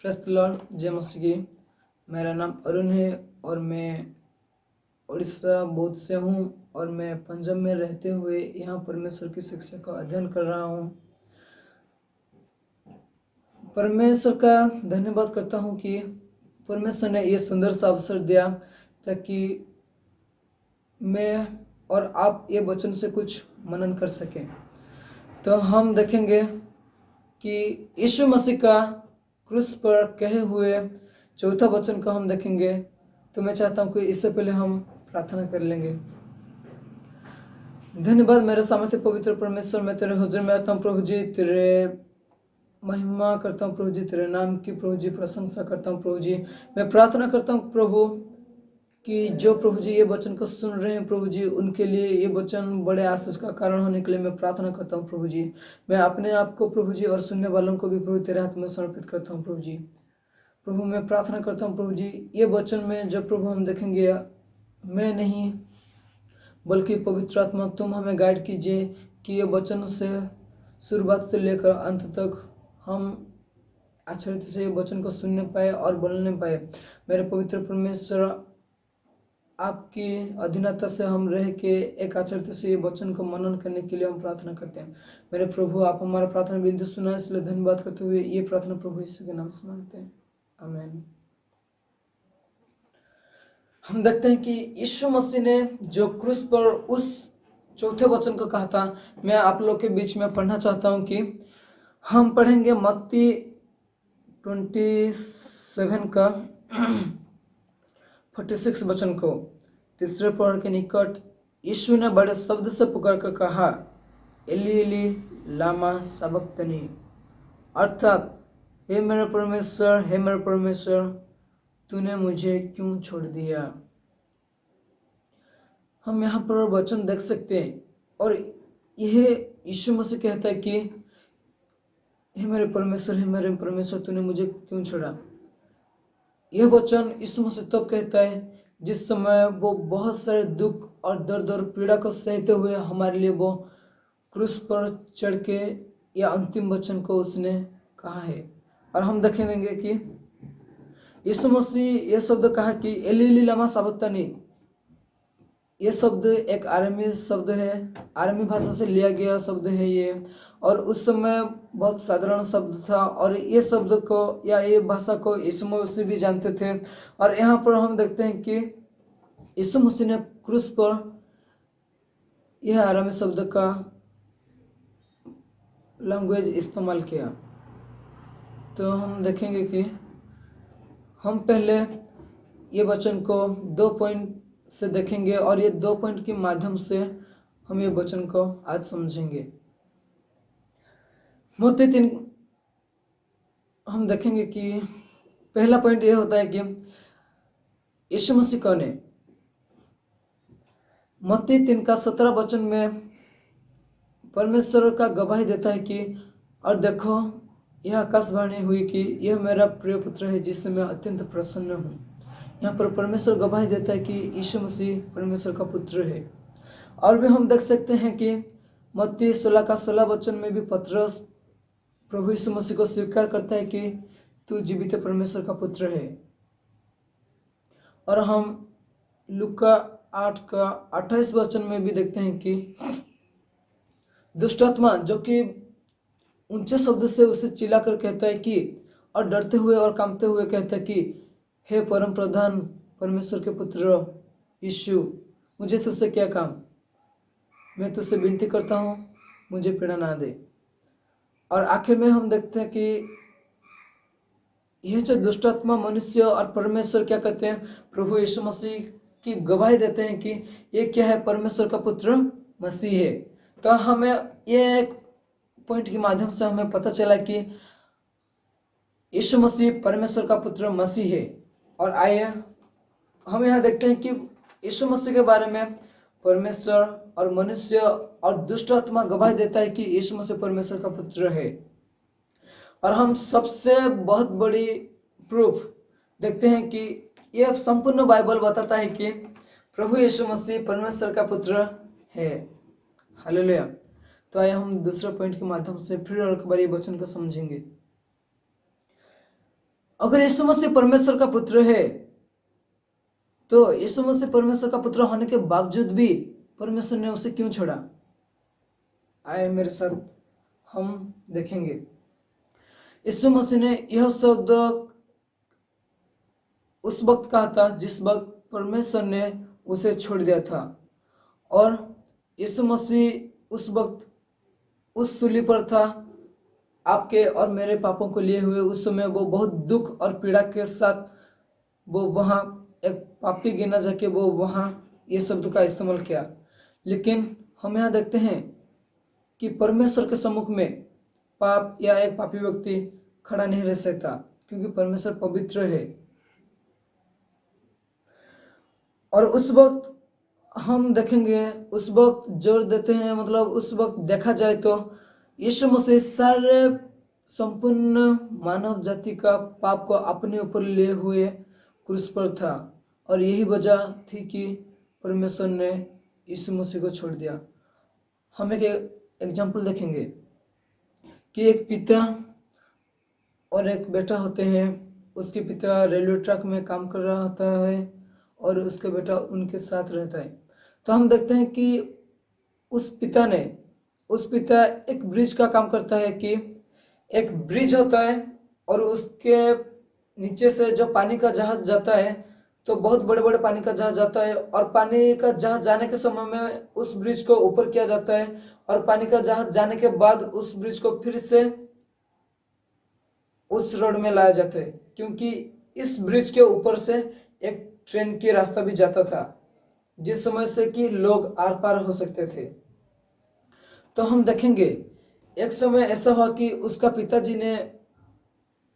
Praise the Lord, जय मसीह की। मेरा नाम अरुण है और मैं उड़ीसा बौद्ध से हूँ और मैं पंजाब में रहते हुए यहाँ परमेश्वर की शिक्षा का अध्ययन कर रहा हूँ। परमेश्वर का धन्यवाद करता हूँ कि परमेश्वर ने ये सुंदर सा अवसर दिया ताकि मैं और आप ये वचन से कुछ मनन कर सकें। तो हम देखेंगे कि यीशु मसीह का क्रूस पर कहे हुए चौथा वचन को हम देखेंगे। तो मैं चाहता हूँ कि इससे पहले हम प्रार्थना कर लेंगे। धन्यवाद मेरे सामर्थ्य पवित्र परमेश्वर, मैं तेरे हुजूर में आता हूँ प्रभु जी, तेरे महिमा करता हूँ प्रभु जी, तेरे नाम की प्रभु जी प्रशंसा करता हूँ प्रभु जी। मैं प्रार्थना करता हूँ प्रभु कि जो प्रभु जी ये वचन को सुन रहे हैं प्रभु जी, उनके लिए ये वचन बड़े आशीष का कारण होने के लिए मैं प्रार्थना करता हूँ प्रभु जी। मैं अपने आप को प्रभु जी और सुनने वालों को भी प्रभु तेरे हाथ में समर्पित करता हूँ प्रभु जी। प्रभु मैं प्रार्थना करता हूँ प्रभु जी, ये वचन में जब प्रभु हम देखेंगे, मैं नहीं बल्कि पवित्र आत्मा तुम हमें गाइड कीजिए कि ये वचन से शुरुआत से लेकर अंत तक हम अच्छे रीति से ये वचन को सुनने पाए और बोलने पाए। मेरे पवित्र परमेश्वर, आपकी अधीनता से हम रह के एक आचरित से ये वचन को मनन करने के लिए हम प्रार्थना करते हैं। मेरे प्रभु, आप हमारा प्रार्थना विनती सुना, इसलिए धन्यवाद करते हुए ये प्रार्थना प्रभु यीशु के नाम से मांगते हैं, आमीन। हम देखते हैं कि यीशु मसीह ने जो क्रूस पर उस चौथे वचन को कहा था, मैं आप लोग के बीच में पढ़ना चाहता हूं कि हम पढ़ेंगे मत्ती 27 का 46 वचन को। तीसरे पहर के निकट यीशु ने बड़े शब्द से पुकार कर कहा, एली एली लामा सबक्तनी, अर्थात हे मेरे परमेश्वर, हे मेरे परमेश्वर, तूने मुझे क्यों छोड़ दिया। हम यहाँ पर वचन देख सकते हैं और यह यीशु मसीह कहता है कि हे मेरे परमेश्वर, हे मेरे परमेश्वर, तूने मुझे क्यों छोड़ा। यह वचन यीशु मसीह तब कहता है जिस समय वो बहुत सारे दुख और दर्द और पीड़ा को सहते हुए हमारे लिए वो क्रूस पर चढ़ के यह अंतिम वचन को उसने कहा है। और हम देखेंगे कि यीशु मसीह यह शब्द कहा कि एली एली लमा सबक्तनी। ये शब्द एक आरामी शब्द है, आरामी भाषा से लिया गया शब्द है ये, और उस समय बहुत साधारण शब्द था और ये शब्द को या ये भाषा को यीशु मसीह भी जानते थे। और यहाँ पर हम देखते हैं कि यीशु मसीह ने क्रूस पर यह आरामी शब्द का लैंग्वेज इस्तेमाल किया। तो हम देखेंगे कि हम पहले ये वचन को 2 पॉइंट से देखेंगे और ये 2 पॉइंट के माध्यम से हम ये वचन को आज समझेंगे। मत्ती 3 हम देखेंगे कि पहला पॉइंट ये होता है कि यीशु मसीह कौन है। मत्ती 3 का 17 वचन में परमेश्वर का गवाही देता है कि और देखो यह आकाशवाणी हुई कि यह मेरा प्रिय पुत्र है जिससे मैं अत्यंत प्रसन्न हूँ। यहाँ पर परमेश्वर गवाही देता है कि यीशु मसीह परमेश्वर का पुत्र है। और भी हम देख सकते हैं कि मत्ती 16 का 16 वचन में भी पतरस प्रभु यीशु मसीह को स्वीकार करता है कि तू जीवित परमेश्वर का पुत्र है। और हम लूका 8 का 28 वचन में भी देखते हैं कि दुष्ट आत्मा जो कि ऊंचे शब्द से उसे चिल्लाकर कहता है कि और डरते हुए और कांपते हुए कहता है कि हे परम प्रधान परमेश्वर के पुत्र यीशु, मुझे तुझसे क्या काम, मैं तुझसे विनती करता हूँ मुझे पीड़ा ना दे। और आखिर में हम देखते हैं कि यह जो दुष्ट आत्मा मनुष्य और परमेश्वर क्या कहते हैं, प्रभु यीशु मसीह की गवाही देते हैं कि ये क्या है, परमेश्वर का पुत्र मसीह है। तो हमें ये एक पॉइंट के माध्यम से हमें पता चला कि यीशु मसीह परमेश्वर का पुत्र मसीह है। और आइए हम यहाँ देखते हैं कि यीशु मसीह के बारे में परमेश्वर और मनुष्य और दुष्ट आत्मा गवाही देता है कि यीशु मसीह परमेश्वर का पुत्र है। और हम सबसे बहुत बड़ी प्रूफ देखते हैं कि यह संपूर्ण बाइबल बताता है कि प्रभु यीशु मसीह परमेश्वर का पुत्र है। हालेलुया। तो आइए हम दूसरे पॉइंट के माध्यम से फिर और एक बार ये वचन को समझेंगे। अगर यीशु मसीह परमेश्वर का पुत्र है तो यीशु मसीह परमेश्वर का पुत्र होने के बावजूद भी परमेश्वर ने उसे क्यों छोड़ा? आए मेरे साथ हम देखेंगे। यीशु मसीह ने यह शब्द उस वक्त कहा था जिस वक्त परमेश्वर ने उसे छोड़ दिया था, और यीशु मसीह उस वक्त उस सूली पर था आपके और मेरे पापों को लिए हुए। उस समय वो बहुत दुख और पीड़ा के साथ वो वहाँ एक पापी गिना जाके वो वहाँ ये शब्द का इस्तेमाल किया। लेकिन हम यहाँ देखते हैं कि परमेश्वर के सम्मुख में पाप या एक पापी व्यक्ति खड़ा नहीं रह सकता, क्योंकि परमेश्वर पवित्र है। और उस वक्त हम देखेंगे, उस वक्त जोर देते हैं, मतलब उस वक्त देखा जाए तो यीशु मसीह सारे संपूर्ण मानव जाति का पाप को अपने ऊपर लिए हुए क्रूस पर था, और यही वजह थी कि परमेश्वर ने यीशु मसीह को छोड़ दिया। हम एक एग्जाम्पल देखेंगे कि एक पिता और एक बेटा होते हैं। उसके पिता रेलवे ट्रैक में काम कर रहा होता है और उसका बेटा उनके साथ रहता है। तो हम देखते हैं कि उस पिता एक ब्रिज का काम करता है, कि एक ब्रिज होता है और उसके नीचे से जो पानी का जहाज जाता है, तो बहुत बड़े बड़े पानी का जहाज जाता है, और पानी का जहाज जाने के समय में उस ब्रिज को ऊपर किया जाता है, और पानी का जहाज जाने के बाद उस ब्रिज को फिर से उस रोड में लाया जाता है, क्योंकि इस ब्रिज के ऊपर से एक ट्रेन की रास्ता भी जाता था, जिस समय से कि लोग आर पार हो सकते थे। तो हम देखेंगे एक समय ऐसा हुआ कि उसका पिताजी ने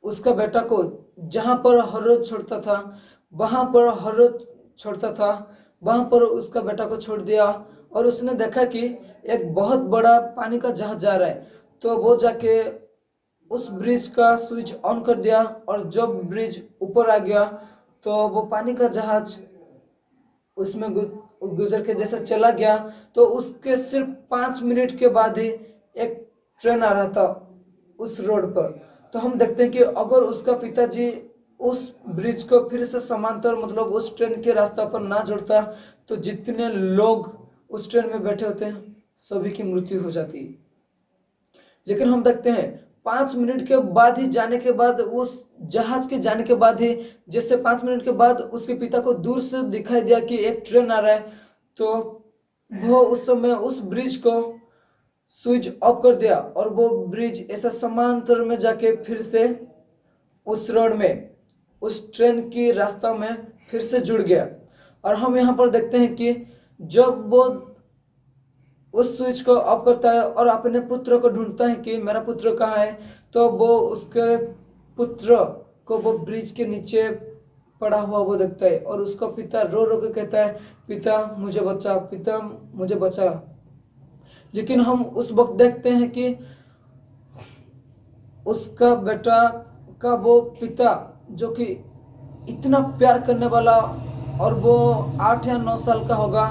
उसका बेटा को जहाँ पर हर रोज छोड़ता था, वहाँ पर हर रोज छोड़ता था, वहाँ पर उसका बेटा को छोड़ दिया, और उसने देखा कि एक बहुत बड़ा पानी का जहाज जा रहा है। तो वो जाके उस ब्रिज का स्विच ऑन कर दिया, और जब ब्रिज ऊपर आ गया तो वो पानी का जहाज उसमें गुजर के जैसे चला गया। तो उसके सिर्फ 5 मिनट के बाद ही एक ट्रेन आ रहा था उस रोड पर। तो हम देखते हैं कि अगर उसका पिताजी उस ब्रिज को फिर से समांतर, मतलब उस ट्रेन के रास्ता पर ना जोड़ता, तो जितने लोग उस ट्रेन में बैठे होते हैं सभी की मृत्यु हो जाती। लेकिन हम देखते हैं 5 मिनट के बाद ही जाने के बाद, उस जहाज के जाने के बाद ही, जैसे 5 मिनट के बाद उसके पिता को दूर से दिखाई दिया कि एक ट्रेन आ रहा है, तो वो उस समय उस ब्रिज को स्विच ऑफ कर दिया, और वो ब्रिज ऐसा समांतर में जाके फिर से उस रोड में, उस ट्रेन की रास्ता में फिर से जुड़ गया। और हम यहाँ पर देखते हैं कि जब वो उस स्विच को ऑफ करता है और अपने पुत्र को ढूंढता है कि मेरा पुत्र कहाँ है, तो वो उसके पुत्र को वो ब्रिज के नीचे पड़ा हुआ वो देखता है, और उसका पिता रो रो के कहता है, पिता मुझे बचा, पिता मुझे बचा। लेकिन हम उस वक्त देखते हैं कि उसका बेटा का वो पिता, जो कि इतना प्यार करने वाला, और वो 8 या 9 साल का होगा,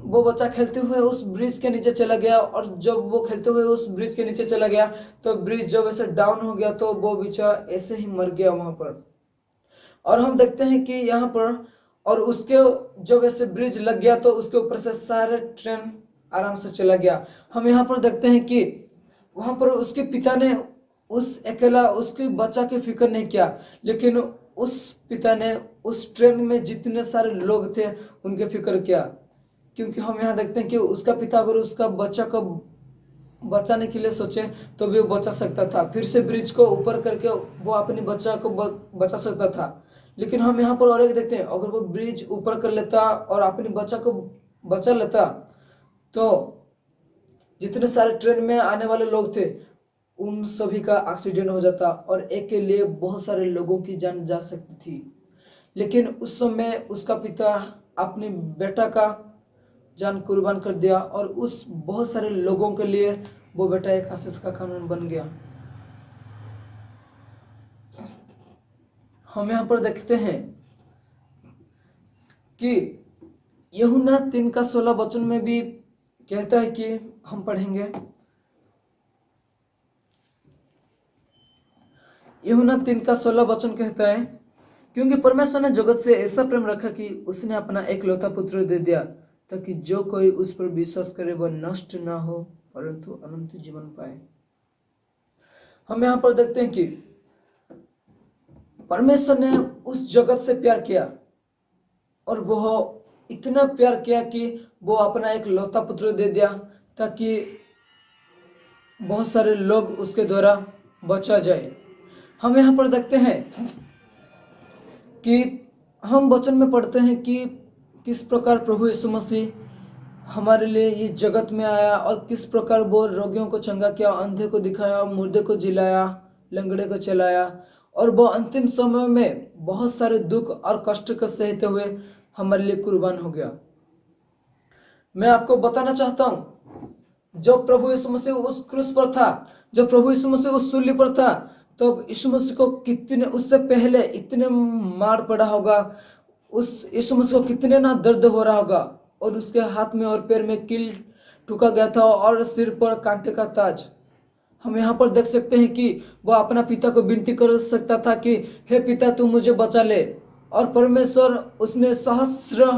वो बच्चा खेलते हुए उस ब्रिज के नीचे चला गया। और जब वो खेलते हुए उस ब्रिज के नीचे चला गया, तो ब्रिज जब ऐसे डाउन हो गया, तो वो बच्चा ऐसे ही मर गया वहां पर। और हम देखते हैं कि यहाँ पर, और उसके जब ऐसे ब्रिज लग गया, तो उसके ऊपर से सारे ट्रेन आराम से चला गया। हम यहाँ पर देखते हैं कि वहां पर उसके पिता ने उस अकेला उसके बच्चा की फिक्र नहीं किया, लेकिन उस पिता ने उस ट्रेन में जितने सारे लोग थे उनके फिक्र किया। क्योंकि हम यहाँ देखते हैं कि उसका पिता अगर उसका बच्चा को बचाने के लिए सोचे तो भी वो बचा सकता था, फिर से ब्रिज को ऊपर करके वो अपने बच्चा को बचा सकता था। लेकिन हम यहाँ पर और एक देखते हैं, अगर वो ब्रिज ऊपर कर लेता और अपने बच्चा को बचा लेता, तो जितने सारे ट्रेन में आने वाले लोग थे उन सभी का एक्सीडेंट हो जाता, और एक के लिए बहुत सारे लोगों की जान जा सकती थी। लेकिन उस समय उसका पिता अपने बेटा का जान कुर्बान कर दिया, और उस बहुत सारे लोगों के लिए वो बेटा एक आशीष का कानून बन गया। हम यहाँ पर देखते हैं कि यूहन्ना 3:16 में भी कहता है कि हम पढ़ेंगे, यूहन्ना 3:16 कहता है, क्योंकि परमेश्वर ने जगत से ऐसा प्रेम रखा कि उसने अपना एकलौता पुत्र दे दिया, ताकि जो कोई उस पर विश्वास करे वह नष्ट ना हो परंतु अनंत जीवन पाए। हम यहाँ पर देखते हैं कि परमेश्वर ने उस जगत से प्यार किया और वह इतना प्यार किया कि वो अपना एक लौता पुत्र दे दिया, ताकि बहुत सारे लोग उसके द्वारा बचा जाए। हम यहाँ पर देखते हैं कि हम वचन में पढ़ते हैं कि किस प्रकार प्रभु यीशु मसीह हमारे लिए ये जगत में आया और किस प्रकार वो रोगियों को चंगा किया, अंधे को दिखाया, मुर्दे को जिलाया, लंगड़े को चलाया, और वो अंतिम समय में बहुत सारे दुख और कष्ट को सहते हुए हमारे लिए कुर्बान हो गया। मैं आपको बताना चाहता हूँ, जब प्रभु यीशु मसीह उस क्रूस पर था, जब प्रभु यीशु मसीह उस सूली पर था, तो यीशु मसीह को कितने, उससे पहले इतने मार पड़ा होगा, उस यीशु मसीह को कितने ना दर्द हो रहा होगा, और उसके हाथ में और पैर में कील ठुका गया था और सिर पर कांटे का ताज। हम यहाँ पर देख सकते हैं कि वह अपना पिता को विनती कर सकता था कि हे पिता तू मुझे बचा ले, और परमेश्वर उसमें सहस्र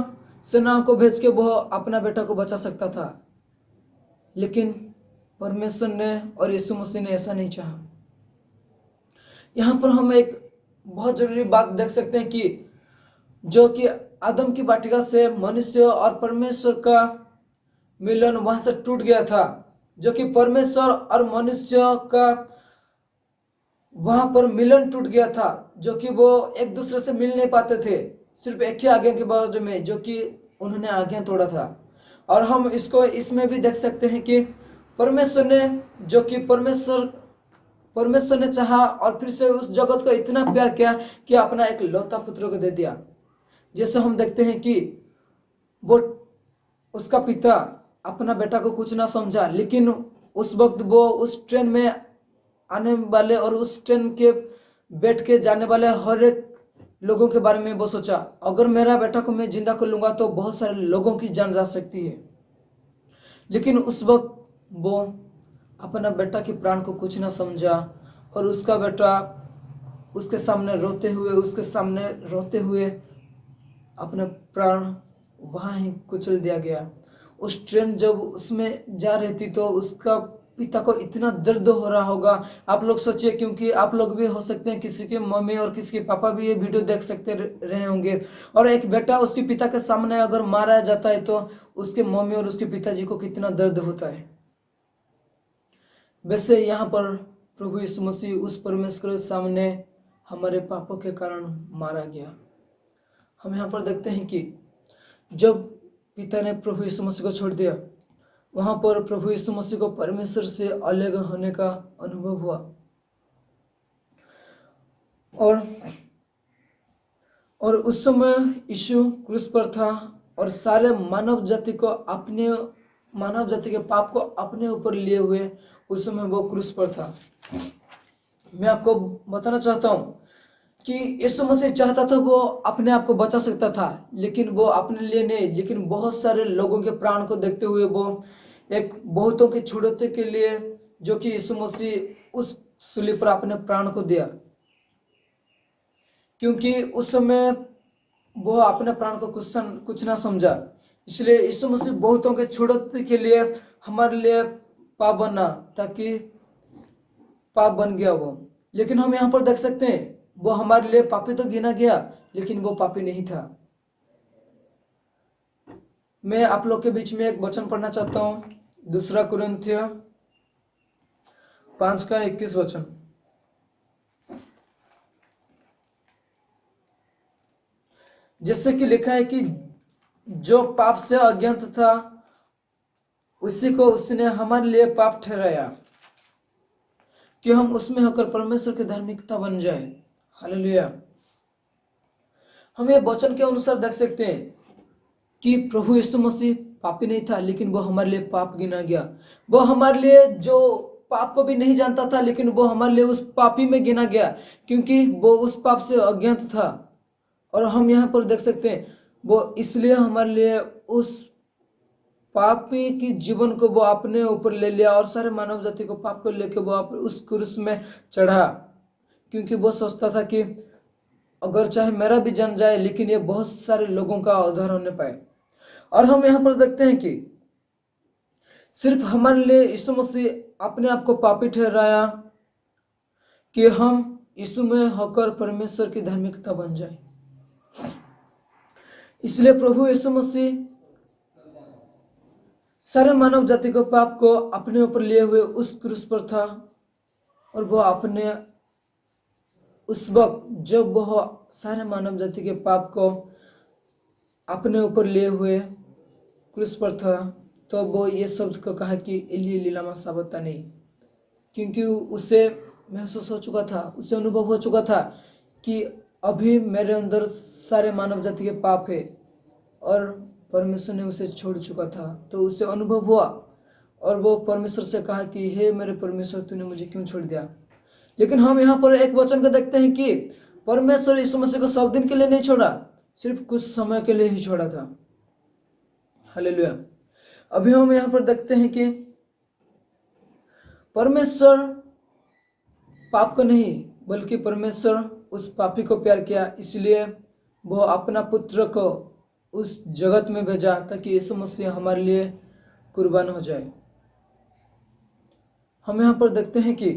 सेनाओं को भेज के वह अपना बेटा को बचा सकता था। लेकिन परमेश्वर ने और यीशु मसीह ने ऐसा नहीं चाहा। यहाँ पर हम एक बहुत जरूरी बात देख सकते हैं कि जो कि आदम की वाटिका से मनुष्य और परमेश्वर का मिलन वहां से टूट गया था, जो कि परमेश्वर और मनुष्य का वहां पर मिलन टूट गया था, जो कि वो एक दूसरे से मिल नहीं पाते थे, सिर्फ एक ही आज्ञा के बारे में, जो कि उन्होंने आज्ञा तोड़ा था। और हम इसको इसमें भी देख सकते हैं कि परमेश्वर ने, जो कि परमेश्वर ने चाहा और फिर से उस जगत को इतना प्यार किया कि अपना एक लौता पुत्र को दे दिया। जैसे हम देखते हैं कि वो उसका पिता अपना बेटा को कुछ ना समझा, लेकिन उस वक्त वो उस ट्रेन में आने वाले और उस ट्रेन के बैठ के जाने वाले हर एक लोगों के बारे में वो सोचा, अगर मेरा बेटा को मैं जिंदा कर लूँगा तो बहुत सारे लोगों की जान जा सकती है। लेकिन उस वक्त वो अपना बेटा के प्राण को कुछ ना समझा, और उसका बेटा उसके सामने रोते हुए अपना प्राण वहाँ ही कुचल दिया गया। उस ट्रेन जब उसमें जा रही थी तो उसका पिता को इतना दर्द हो रहा होगा, आप लोग सोचिए, क्योंकि आप लोग भी हो सकते हैं किसी के मम्मी और किसी के पापा भी ये वीडियो देख सकते रहे होंगे, और एक बेटा उसके पिता के सामने अगर मारा जाता है तो उसके मम्मी और उसके पिताजी को कितना दर्द होता है। वैसे यहाँ पर प्रभु यीशु मसीह उस परमेश्वर के सामने हमारे पापों के कारण मारा गया। हम यहाँ पर देखते हैं कि जब पिता ने प्रभु यीशु मसीह को छोड़ दिया, वहाँ पर प्रभु यीशु मसीह को परमेश्वर से अलग होने का अनुभव हुआ, और उस समय यीशु क्रूस पर था और सारे मानव जाति के पाप को अपने ऊपर लिए हुए उस समय वो क्रूस पर था। मैं आपको बताना चाहता हूँ कि यीशु मसीह चाहता था वो अपने आप को बचा सकता था, लेकिन वो अपने लिए नहीं, लेकिन बहुत सारे लोगों के प्राण को देखते हुए वो एक बहुतों की छुड़ौती के लिए, जो कि यीशु मसीह उस सूली पर अपने प्राण को दिया, क्योंकि उस समय वो अपने प्राण को कुछ ना समझा। इसलिए यीशु मसीह बहुतों के छुड़ौती के लिए हमारे लिए पाप बना, ताकि पाप बन गया वो। लेकिन हम यहाँ पर देख सकते हैं वो हमारे लिए पापी तो गिना गया, लेकिन वो पापी नहीं था। मैं आप लोग के बीच में एक वचन पढ़ना चाहता हूँ, 2 कुरिन्थियों 5:21। जैसे कि लिखा है कि जो पाप से अज्ञात था उसी को उसने हमारे लिए पाप ठहराया कि हम उसमें होकर परमेश्वर की धार्मिकता बन जाए। हालेलुया। हम ये वचन के अनुसार देख सकते हैं कि प्रभु यीशु मसीह पापी नहीं था, लेकिन वो हमारे लिए पाप गिना गया। वो हमारे लिए जो पाप को भी नहीं जानता था, लेकिन वो हमारे लिए उस पापी में गिना गया, क्योंकि वो उस पाप से अज्ञात था। और हम यहाँ पर देख सकते हैं वो इसलिए हमारे लिए उस पापी की जीवन को वो अपने ऊपर ले लिया और सारे मानव जाति को पाप को लेकर वो उस क्रूस में चढ़ा। क्योंकि वो सोचता था कि अगर चाहे मेरा भी जान जाए लेकिन ये बहुत सारे लोगों का उद्धार होने पाए। और हम यहाँ पर देखते हैं कि सिर्फ हमारे लिए यीशु मसीह अपने आप को पापी ठहराया कि हम यीशु में होकर परमेश्वर की धार्मिकता बन जाए। इसलिए प्रभु यीशु मसीह सारे मानव जाति को पाप को अपने ऊपर लिए हुए उस क्रूस पर था, और वो अपने उस वक्त जब वह सारे मानव जाति के पाप को अपने ऊपर लिए हुए क्रूस पर था, तो वो ये शब्द को कहा कि एली एली लमा सबक्तानी, क्योंकि उसे महसूस हो चुका था, उसे अनुभव हो चुका था कि अभी मेरे अंदर सारे मानव जाति के पाप है और परमेश्वर ने उसे छोड़ चुका था। तो उसे अनुभव हुआ और वो परमेश्वर से कहा कि हे मेरे परमेश्वर, तूने मुझे क्यों छोड़ दिया। लेकिन हम यहाँ पर एक वचन को देखते हैं कि परमेश्वर यीशु मसीह को 100 दिन के लिए नहीं छोड़ा, सिर्फ कुछ समय के लिए ही छोड़ा था। हालेलुया। अभी हम यहाँ पर देखते हैं कि परमेश्वर पाप को नहीं बल्कि परमेश्वर उस पापी को प्यार किया, इसलिए वो अपना पुत्र को उस जगत में भेजा ताकि यीशु मसीह हमारे लिए कुर्बान हो जाए। हम यहाँ पर देखते हैं कि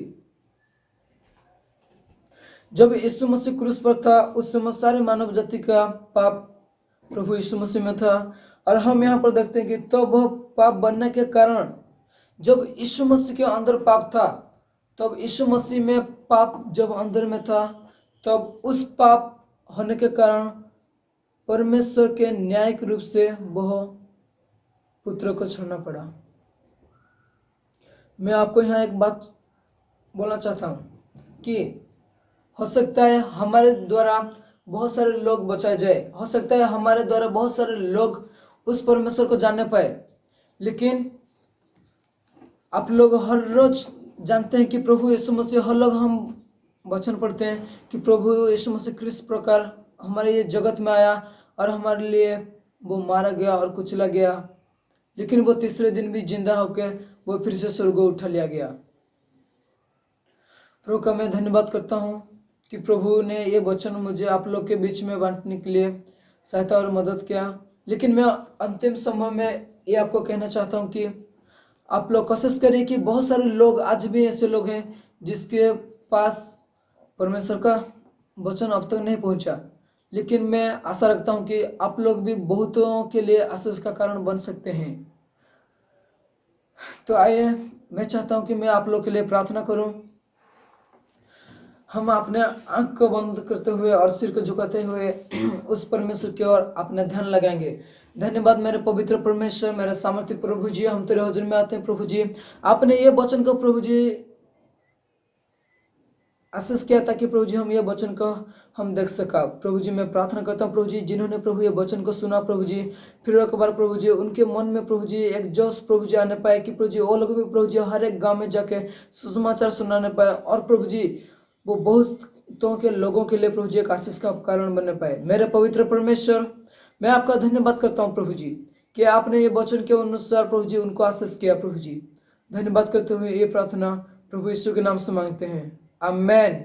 जब यीशु मसीह क्रूस पर था उस समय सारे मानव जाति का पाप प्रभु यीशु मसीह में था। और हम यहाँ पर देखते हैं कि तो वह पाप बनने के कारण जब यीशु मसीह के अंदर पाप था, तब यीशु मसीह में पाप जब अंदर में था, तब उस पाप होने के कारण परमेश्वर के न्यायिक रूप से वह पुत्र को छोड़ना पड़ा। मैं आपको यहाँ एक बात बोलना चाहता हूँ कि हो सकता है हमारे द्वारा बहुत सारे लोग बचाए जाए, हो सकता है हमारे द्वारा बहुत सारे लोग उस परमेश्वर को जानने पाए, लेकिन आप लोग हर रोज जानते हैं कि प्रभु यीशु मसीह, हर लोग हम वचन पढ़ते हैं कि प्रभु यीशु मसीह किस प्रकार हमारे ये जगत में आया और हमारे लिए वो मारा गया और कुचला गया, लेकिन वो तीसरे दिन भी जिंदा होकर वो फिर से स्वर्ग उठा लिया गया। प्रभु का मैं धन्यवाद करता हूँ कि प्रभु ने ये वचन मुझे आप लोग के बीच में बांटने के लिए सहायता और मदद किया। लेकिन मैं अंतिम समय में ये आपको कहना चाहता हूँ कि आप लोग कोशिश करिए कि बहुत सारे लोग आज भी ऐसे लोग हैं जिसके पास परमेश्वर का वचन अब तक नहीं पहुँचा, लेकिन मैं आशा रखता हूँ कि आप लोग भी बहुतों के लिए आशीष का कारण बन सकते हैं। तो आइए, मैं चाहता हूँ कि मैं आप लोग के लिए प्रार्थना करूँ। हम अपने आंख को बंद करते हुए और सिर को झुकाते हुए उस परमेश्वर की ओर अपना ध्यान लगाएंगे। धन्यवाद मेरे पवित्र परमेश्वर, मेरे सामर्थ्य प्रभु जी, हम तेरे हुजूर में आते हैं प्रभु जी। आपने ये वचन को प्रभु जी आशीष किया ताकि प्रभु जी हम ये वचन को हम देख सका। प्रभु जी मैं प्रार्थना करता हूँ प्रभु जी, जिन्होंने प्रभु ये वचन को सुना प्रभु जी, फिर एक बार प्रभु जी उनके मन में प्रभु जी एक जोश प्रभु जी आने पाए कि प्रभु जी वो लोग भी प्रभु जी हर एक गाँव में जाके सुसमाचार सुनाने पाए, और प्रभु जी वो बहुतों के लोगों के लिए प्रभु जी एक आशीष का कारण बनने पाए। मेरे पवित्र परमेश्वर, मैं आपका धन्यवाद करता हूँ प्रभु जी कि आपने ये वचन के अनुसार प्रभु जी उनको आशीष किया प्रभु जी। धन्यवाद करते हुए ये प्रार्थना प्रभु यीशु के नाम से मांगते हैं, आमेन।